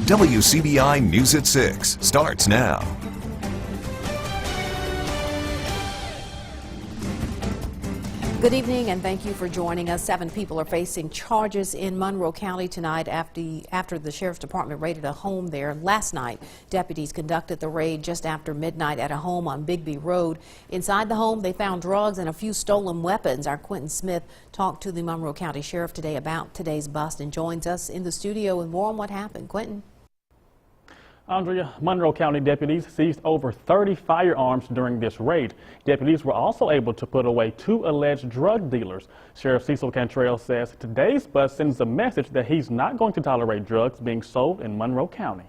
WCBI News at 6 starts now. Good evening and thank you for joining us. 7 people are facing charges in Monroe County tonight after the Sheriff's Department raided a home there last night. Deputies conducted the raid just after midnight at a home on Bigby Road. Inside the home, they found drugs and a few stolen weapons. Our Quentin Smith talked to the Monroe County Sheriff today about today's bust and joins us in the studio with more on what happened. Quentin. Andrea, Monroe County deputies seized over 30 firearms during this raid. Deputies were also able to put away 2 alleged drug dealers. Sheriff Cecil Cantrell says today's bust sends a message that he's not going to tolerate drugs being sold in Monroe County.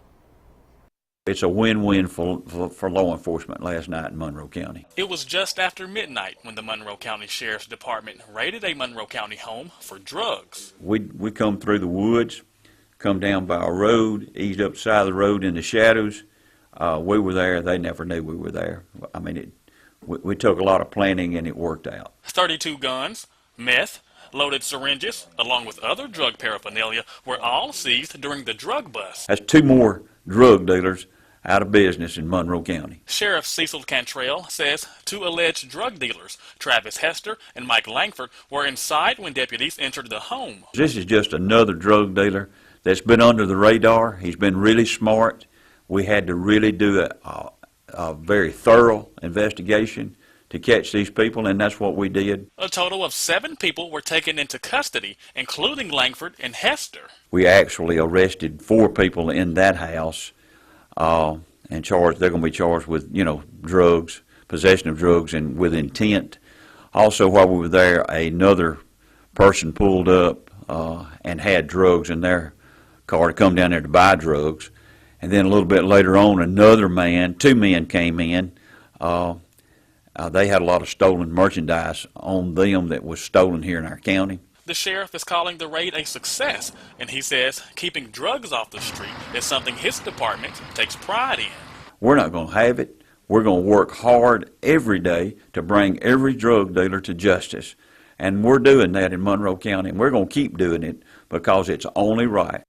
It's a win-win for law enforcement last night in Monroe County. It was just after midnight when the Monroe County Sheriff's Department raided a Monroe County home for drugs. We come through the woods, come down by a road, eased up the side of the road in the shadows. We were there. They never knew we were there. I mean, we took a lot of planning and it worked out. 32 guns, meth, loaded syringes, along with other drug paraphernalia were all seized during the drug bust. That's 2 more drug dealers out of business in Monroe County. Sheriff Cecil Cantrell says 2 alleged drug dealers, Travis Hester and Mike Langford, were inside when deputies entered the home. This is just another drug dealer that's been under the radar. He's been really smart. We had to really do a very thorough investigation to catch these people, and that's what we did. A total of 7 people were taken into custody, including Langford and Hester. We actually arrested 4 people in that house and charged. They're going to be charged with, drugs, possession of drugs, and with intent. Also, while we were there, another person pulled up and had drugs in their car to come down there to buy drugs. And then a little bit later on, another man, 2 men came in. They had a lot of stolen merchandise on them that was stolen here in our county. The sheriff is calling the raid a success, and he says keeping drugs off the street is something his department takes pride in. We're not going to have it. We're going to work hard every day to bring every drug dealer to justice. And we're doing that in Monroe County, and we're going to keep doing it because it's only right.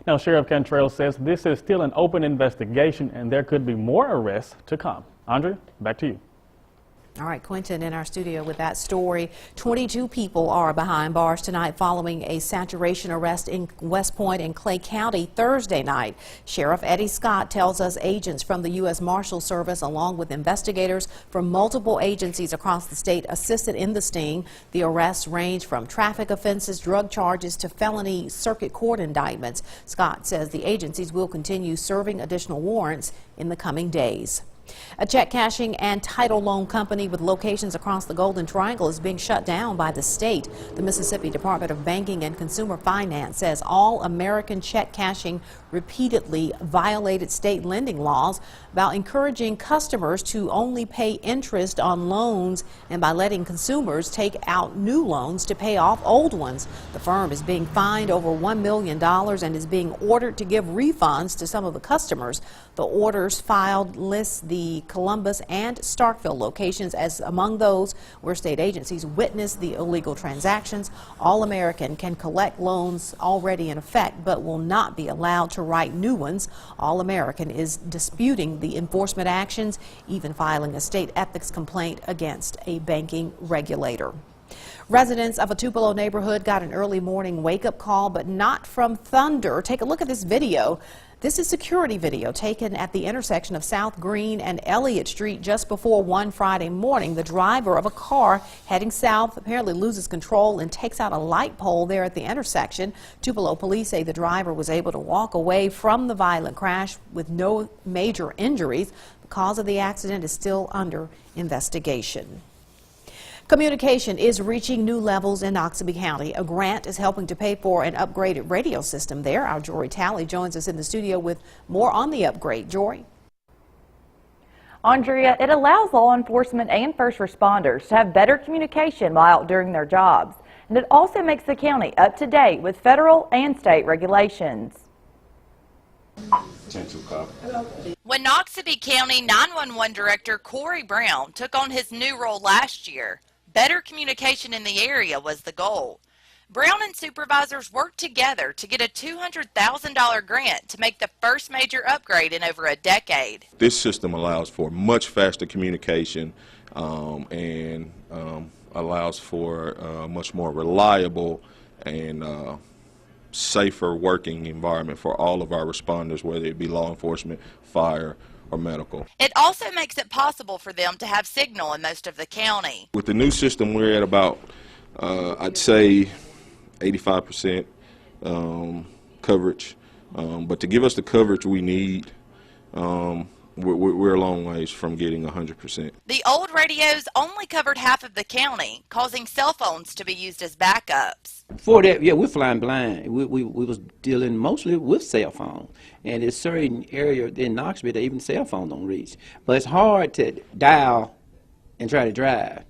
Now, Sheriff Cantrell says this is still an open investigation and there could be more arrests to come. Andrea, back to you. All right, Quentin in our studio with that story. 22 people are behind bars tonight following a saturation arrest in West Point and Clay County Thursday night. Sheriff Eddie Scott tells us agents from the U.S. Marshal Service along with investigators from multiple agencies across the state assisted in the sting. The arrests range from traffic offenses, drug charges to felony circuit court indictments. Scott says the agencies will continue serving additional warrants in the coming days. A check cashing and title loan company with locations across the Golden Triangle is being shut down by the state. The Mississippi Department of Banking and Consumer Finance says All American Check Cashing repeatedly violated state lending laws about encouraging customers to only pay interest on loans and by letting consumers take out new loans to pay off old ones. The firm is being fined over $1 million and is being ordered to give refunds to some of the customers. The orders filed list the Columbus and Starkville locations as among those where state agencies witnessed the illegal transactions. All American can collect loans already in effect but will not be allowed to write new ones. All American is disputing the enforcement actions, even filing a state ethics complaint against a banking regulator. Residents of a Tupelo neighborhood got an early morning wake-up call, but not from thunder. Take a look at this video. This is security video taken at the intersection of South Green and Elliott Street just before 1 Friday morning. The driver of a car heading south apparently loses control and takes out a light pole there at the intersection. Tupelo police say the driver was able to walk away from the violent crash with no major injuries. The cause of the accident is still under investigation. Communication is reaching new levels in Noxubee County. A grant is helping to pay for an upgraded radio system there. Our Jory Talley joins us in the studio with more on the upgrade. Jory. Andrea, it allows law enforcement and first responders to have better communication while out doing their jobs. And it also makes the county up to date with federal and state regulations. When Noxubee County 911 Director Corey Brown took on his new role last year, better communication in the area was the goal. Brown and supervisors worked together to get a $200,000 grant to make the first major upgrade in over a decade. This system allows for much faster communication and allows for a much more reliable and safer working environment for all of our responders, whether it be law enforcement, fire, or medical. It also makes it possible for them to have signal in most of the county. With the new system, we're at about, I'd say, 85% coverage. But to give us the coverage we need, we're a long ways from getting 100%. The old radios only covered half of the county, causing cell phones to be used as backups. Before that, yeah, we're flying blind. We was dealing mostly with cell phones. And there's certain areas in Knoxville that even cell phones don't reach. But it's hard to dial and try to drive,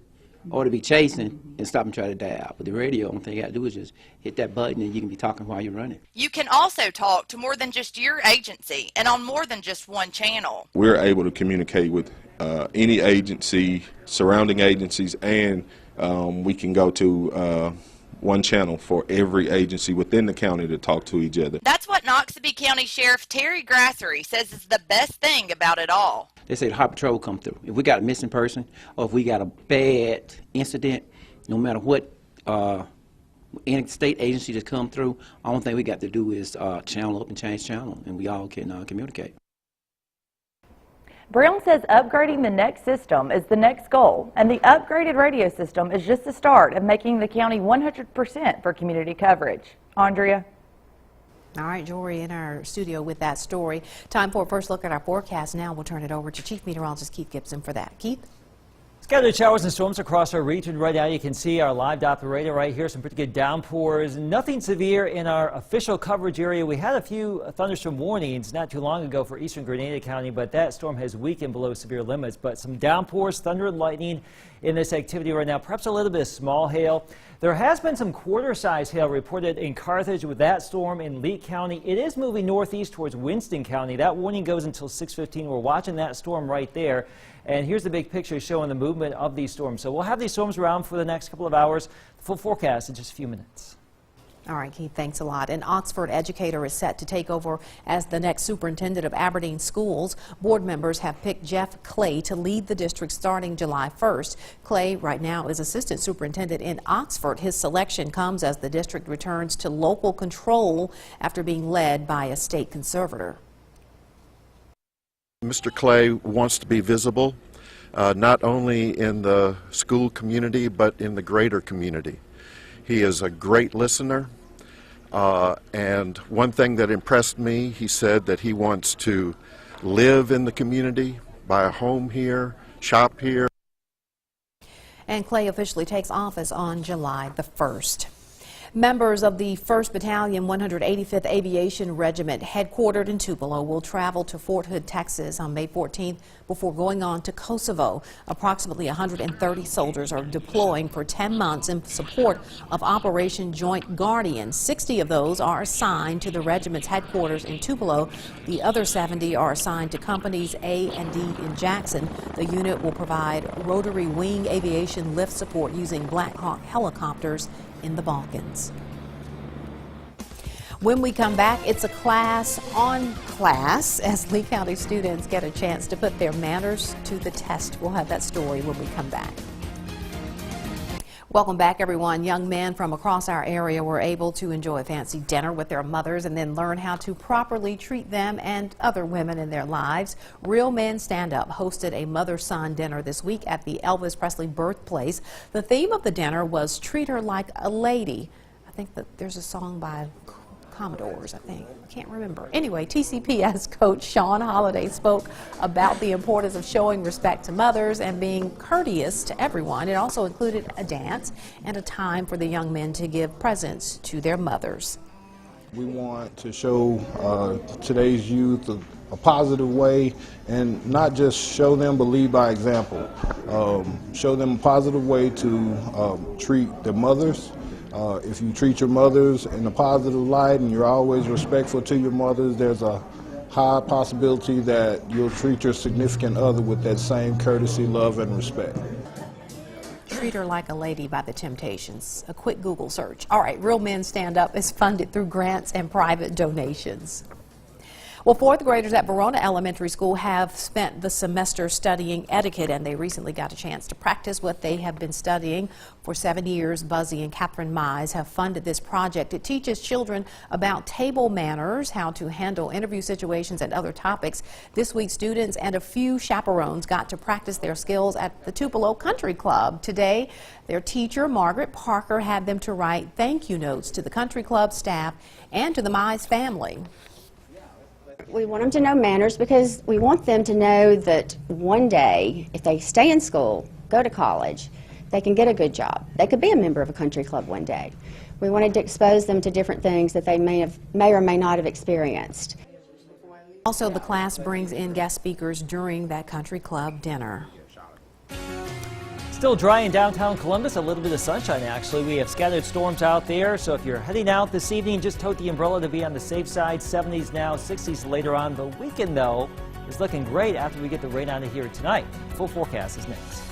or to be chasing and stop and try to dial. But the radio, only thing you got to do is just hit that button and you can be talking while you're running. You can also talk to more than just your agency and on more than just one channel. We're able to communicate with any agency, surrounding agencies, and we can go to one channel for every agency within the county to talk to each other. That's what Noxubee County Sheriff Terry Grassery says is the best thing about it all. They say the Highway Patrol come through. If we got a missing person or if we got a bad incident, no matter what any state agency that's come through, the only thing we got to do is channel up and change channel, and we all can communicate. Brown says upgrading the next system is the next goal, and the upgraded radio system is just the start of making the county 100% for community coverage. Andrea? All right, Jory in our studio with that story. Time for a first look at our forecast. Now we'll turn it over to Chief Meteorologist Keith Gibson for that. Keith? Scattered showers and storms across our region right now. You can see our live Doppler radar right here. Some pretty good downpours. Nothing severe in our official coverage area. We had a few thunderstorm warnings not too long ago for eastern Grenada County, but that storm has weakened below severe limits. But some downpours, thunder and lightning in this activity right now. Perhaps a little bit of small hail. There has been some quarter-size hail reported in Carthage with that storm in Leake County. It is moving northeast towards Winston County. That warning goes until 6:15. We're watching that storm right there. And here's the big picture showing the movement of these storms. So we'll have these storms around for the next couple of hours. The full forecast in just a few minutes. All right, Keith, thanks a lot. An Oxford educator is set to take over as the next superintendent of Aberdeen schools. Board members have picked Jeff Clay to lead the district starting July 1st. Clay right now is assistant superintendent in Oxford. His selection comes as the district returns to local control after being led by a state conservator. Mr. Clay wants to be visible, not only in the school community, but in the greater community. He is a great listener, and one thing that impressed me, he said that he wants to live in the community, buy a home here, shop here. And Clay officially takes office on July the 1st. Members of the 1st Battalion 185th Aviation Regiment headquartered in Tupelo will travel to Fort Hood, Texas on May 14th before going on to Kosovo. Approximately 130 soldiers are deploying for 10 months in support of Operation Joint Guardian. 60 of those are assigned to the regiment's headquarters in Tupelo. The other 70 are assigned to companies A and D in Jackson. The unit will provide rotary wing aviation lift support using Black Hawk helicopters in the Balkans. When we come back, it's a class on class as Lee County students get a chance to put their manners to the test. We'll have that story when we come back. Welcome back, everyone. Young men from across our area were able to enjoy a fancy dinner with their mothers and then learn how to properly treat them and other women in their lives. Real Men Stand Up hosted a mother-son dinner this week at the Elvis Presley birthplace. The theme of the dinner was Treat Her Like a Lady. I think that there's a song by Commodores, I think. I can't remember. Anyway, TCPS coach Sean Holliday spoke about the importance of showing respect to mothers and being courteous to everyone. It also included a dance and a time for the young men to give presents to their mothers. We want to show today's youth a positive way, and not just show them, but lead by example. Show them a positive way to treat their mothers. If you treat your mothers in a positive light and you're always respectful to your mothers, there's a high possibility that you'll treat your significant other with that same courtesy, love, and respect. Treat Her Like a Lady by the Temptations. A quick Google search. All right, Real Men Stand Up is funded through grants and private donations. Well, fourth graders at Verona Elementary School have spent the semester studying etiquette, and they recently got a chance to practice what they have been studying for 7 years. Buzzy and Catherine Mize have funded this project. It teaches children about table manners, how to handle interview situations, and other topics. This week, students and a few chaperones got to practice their skills at the Tupelo Country Club. Today, their teacher, Margaret Parker, had them to write thank you notes to the country club staff and to the Mize family. We want them to know manners because we want them to know that one day, if they stay in school, go to college, they can get a good job. They could be a member of a country club one day. We wanted to expose them to different things that they may or may not have experienced. Also, the class brings in guest speakers during that country club dinner. Still dry in downtown Columbus, a little bit of sunshine actually. We have scattered storms out there, so if you're heading out this evening, just tote the umbrella to be on the safe side. 70s now, 60s later on. The weekend, though, is looking great after we get the rain out of here tonight. Full forecast is next.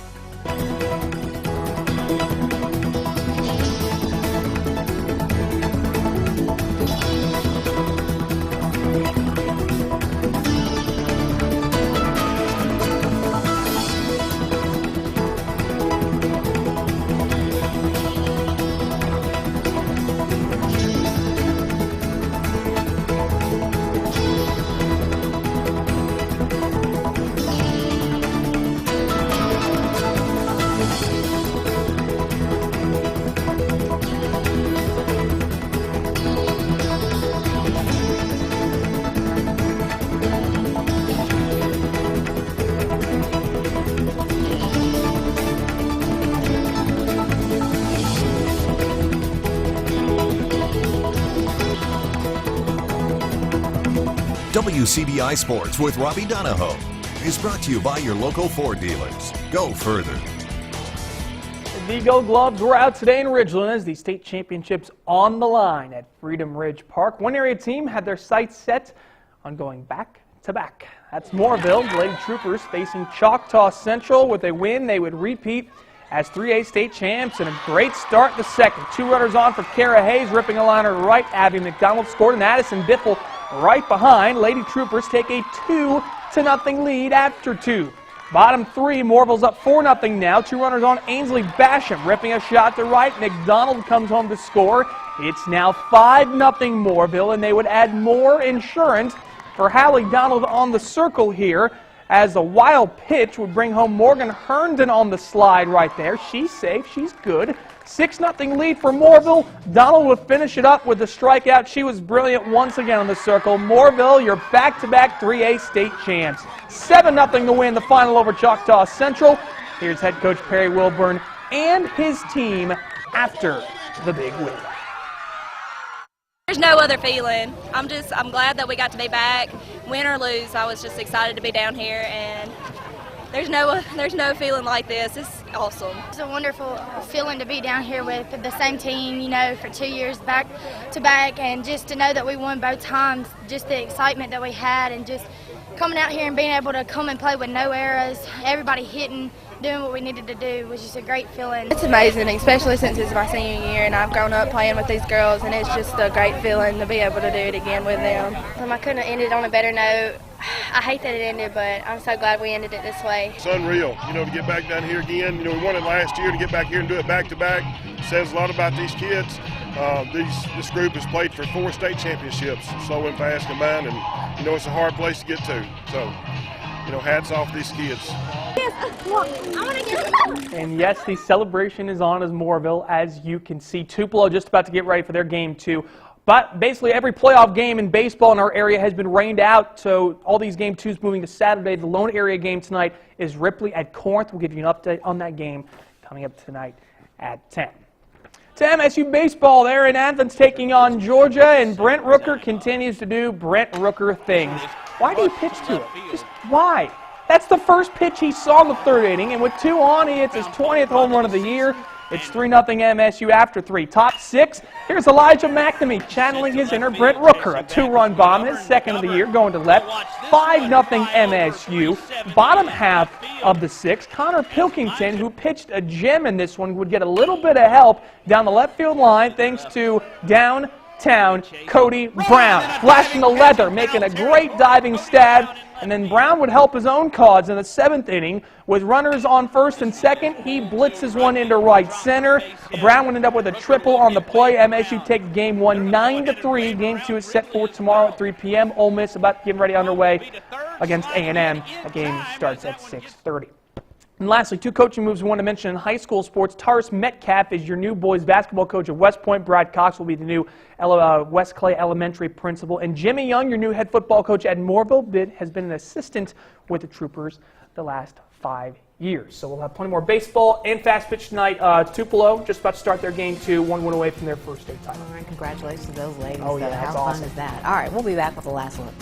WCBI Sports with Robbie Donahoe is brought to you by your local Ford dealers. Go further. The Gold Gloves were out today in Ridgeland as the state championships on the line at Freedom Ridge Park. One area team had their sights set on going back to back. That's Moorville. The Lady Troopers facing Choctaw Central. With a win, they would repeat as 3A state champs, and a great start the second. 2 runners on for Kara Hayes, ripping a liner right. Abby McDonald scored, and Addison Biffle right behind. Lady Troopers take a 2-0 lead after 2. Bottom 3, Moorville's up 4-0 now. 2 runners on. Ainsley Basham ripping a shot to right. McDonald comes home to score. It's now 5-0 Moorville, and they would add more insurance for Hallie Donald on the circle here, as a wild pitch would bring home Morgan Herndon on the slide right there. She's safe. She's good. 6-0 lead for Moorville. Donald would finish it up with a strikeout. She was brilliant once again on the circle. Moorville, your back-to-back 3A state champs. 7-0 to win the final over Choctaw Central. Here's head coach Perry Wilburn and his team after the big win. There's no other feeling. I'm glad that we got to be back. Win or lose, I was just excited to be down here, and there's no feeling like this. It's awesome. It's a wonderful feeling to be down here with the same team, you know, for 2 years back to back, and just to know that we won both times, just the excitement that we had, and just coming out here and being able to come and play with no errors, everybody hitting, doing what we needed to do was just a great feeling. It's amazing, especially since it's my senior year and I've grown up playing with these girls, and it's just a great feeling to be able to do it again with them. I couldn't have ended on a better note. I hate that it ended, but I'm so glad we ended it this way. It's unreal, you know, to get back down here again. You know, we won it last year. To get back here and do it back-to-back says a lot about these kids. This group has played for 4 state championships, slow and fast combined, and, you know, it's a hard place to get to. So, you know, hats off these kids. And yes, the celebration is on as Moorville, as you can see. Tupelo just about to get ready for their game 2. But basically every playoff game in baseball in our area has been rained out, so all these game 2s moving to Saturday. The lone area game tonight is Ripley at Corinth. We'll give you an update on that game coming up tonight at 10. To MSU baseball, there in Athens taking on Georgia, and Brent Rooker continues to do Brent Rooker things. Why do you pitch to it? Just why? That's the first pitch he saw in the 3rd inning, and with 2 on, he hits his 20th home run of the year. It's 3-0 MSU after 3. Top 6, here's Elijah McNamee channeling his inner Brent Rooker. A 2-run bomb, his second of the year, going to left. 5-0 MSU. Bottom half of the 6, Connor Pilkington, who pitched a gem in this one, would get a little bit of help down the left field line thanks to downtown Cody Brown. Flashing the leather, making a great diving stab. And then Brown would help his own cause in the 7th inning. With runners on first and second, he blitzes one into right center. Brown would end up with a triple on the play. MSU takes game 1 9-3. Game 2 is set for tomorrow at 3 p.m. Ole Miss about getting ready underway against A&M. The game starts at 6:30. And lastly, 2 coaching moves we want to mention in high school sports. Taurus Metcalf is your new boys basketball coach at West Point. Brad Cox will be the new West Clay Elementary principal. And Jimmy Young, your new head football coach at Moorville, has been an assistant with the Troopers the last 5 years. So we'll have plenty more baseball and fast pitch tonight. Tupelo just about to start their game 2, 1 win away from their first state title. All right, congratulations to those ladies. Oh, yeah, How that's fun awesome. is that? All right, we'll be back with the last look.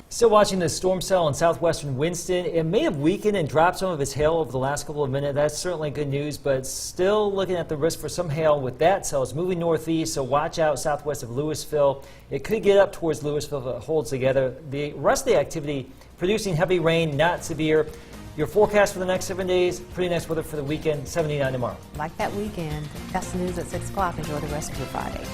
Still watching the storm cell in southwestern Winston. It may have weakened and dropped some of its hail over the last couple of minutes. That's certainly good news, but still looking at the risk for some hail with that cell. It's moving northeast, so watch out southwest of Louisville. It could get up towards Louisville if it holds together. The rest of the activity producing heavy rain, not severe. Your forecast for the next 7 days, pretty nice weather for the weekend, 79 tomorrow. Like that weekend. That's the news at 6 o'clock. Enjoy the rest of your Friday.